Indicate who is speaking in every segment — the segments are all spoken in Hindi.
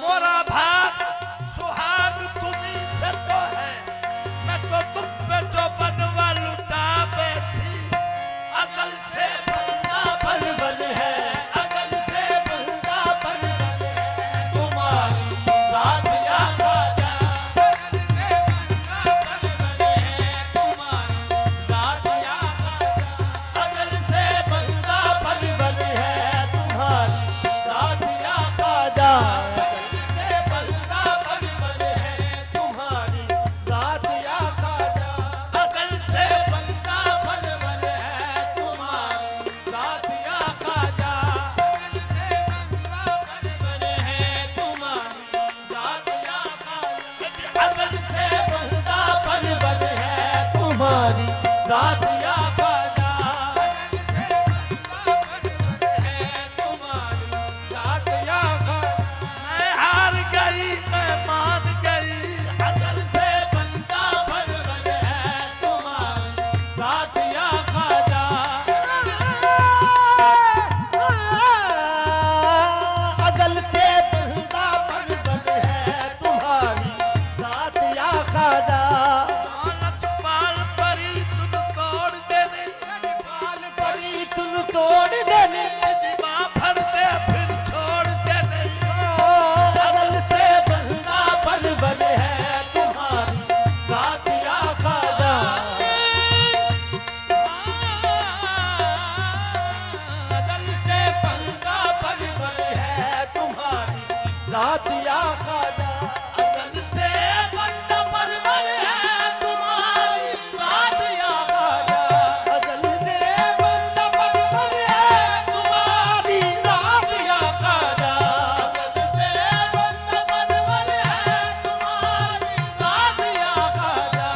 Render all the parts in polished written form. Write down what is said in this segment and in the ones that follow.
Speaker 1: मोरा भाग सुहाग तुम्ही से तो है, मैं तो तुम पे जो बनवा लुटा बैठी। अकल से बंदा परवर है, अकल से बंदा परवर है, तुम्हारी साथ या खाजा। अकल से बंदा परवर है, तुम्हारी साथ या खाजा। अकल से बंदा परवर है, तुम्हारी साथ या खाजा।
Speaker 2: रात या ख्वाजा
Speaker 1: अजल से बंदा परवर है तुम्हारी रात या ख्वाजा
Speaker 2: अजल से बंदा परवर है तुम्हारी रात या ख्वाजा
Speaker 1: अजल से बंदा परवर है तुम्हारी रात या ख्वाजा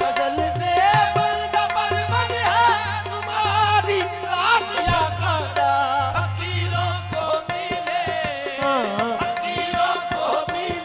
Speaker 2: अजल से बंदा परवर है तुम्हारी रात या ख्वाजा
Speaker 1: फकीरों को मिले फकीरों को मिले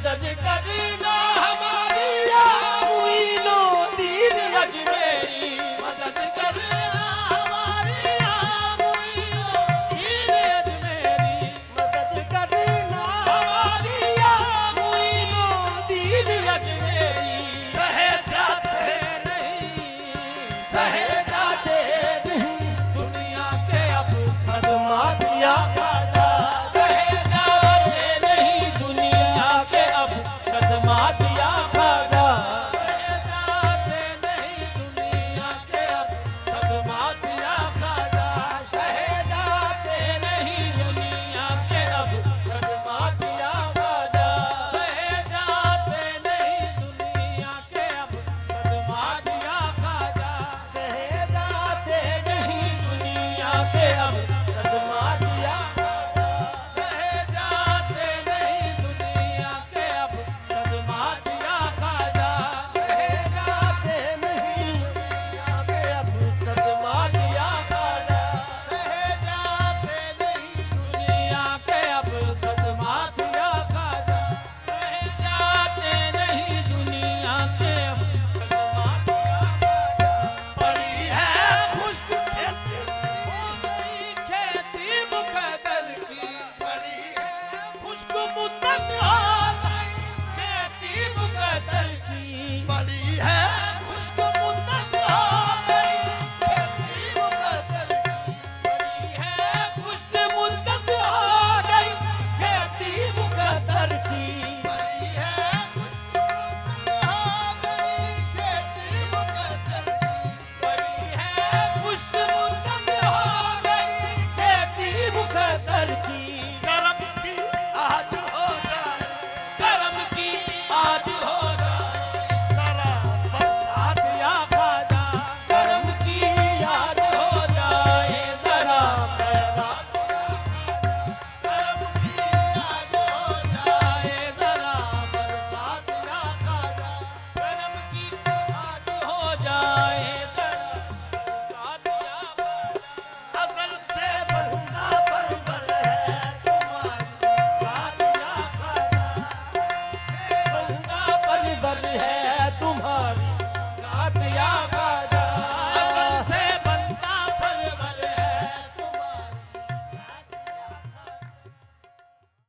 Speaker 2: मदद करना हमारी या मुइनो दीन अजमेरी मदद करना हमारी या मुइनो दीन अजमेरी मदद करना हमारी या मुइनो दीन अजमेरी
Speaker 1: सहे जाते
Speaker 2: सहे जाते नहीं दुनिया के अब सदमा दिया खाजा सहे जाते नहीं दुनिया के अब सदमा दिया खाजा सहे जाते नहीं दुनिया के अब सदमा दिया खाजा सहे जाते नहीं दुनिया के अब सदमा दिया खाजा सहे जाते नहीं दुनिया के अब सदमा दिया खाजा सहे जाते नहीं दुनिया के अब सदमा दिया खाजा सहे जाते नहीं दुनिया के अब सदमा दिया खाजा सहे जाते नहीं दुनिया के अब सदमा दिया खाजा सहे जाते नहीं दुनिया के अब सदमा दिया खाजा सहे जाते नहीं दुनिया के अब सदमा दिया खाजा
Speaker 1: पड़ी है खुश्क खेती
Speaker 2: हो गई खेती मुकद्दर की
Speaker 1: पड़ी है
Speaker 2: खुश्क मुद्दत हो गई खेती मुकद्दर की
Speaker 1: पड़ी है
Speaker 2: खुश्क मुद्दत हो गई
Speaker 1: खेती मुकद्दर की
Speaker 2: बड़ी है खुश्क मुद्दत हो गई खेती मुकद्दर की
Speaker 1: पड़ी है खुश्क हो गई खेती मुकद्दर की
Speaker 2: बड़ी है खुश्क मुद्दत हो गई खेती मुकद्दर की
Speaker 1: करम की आज हो जाए
Speaker 2: करम की आज हो जाए
Speaker 1: सारा बरसात
Speaker 2: या खाजा करम की याद हो जाए जरा पैसा
Speaker 1: करम की आज हो जाए जरा बरसात या खाजा
Speaker 2: करम की याद हो जाए जरा साथ या खाजा
Speaker 1: अकल से बंदा परवर है तुम्हारी बात या खाजा
Speaker 2: बंदा परवर है तुम्हारी रात या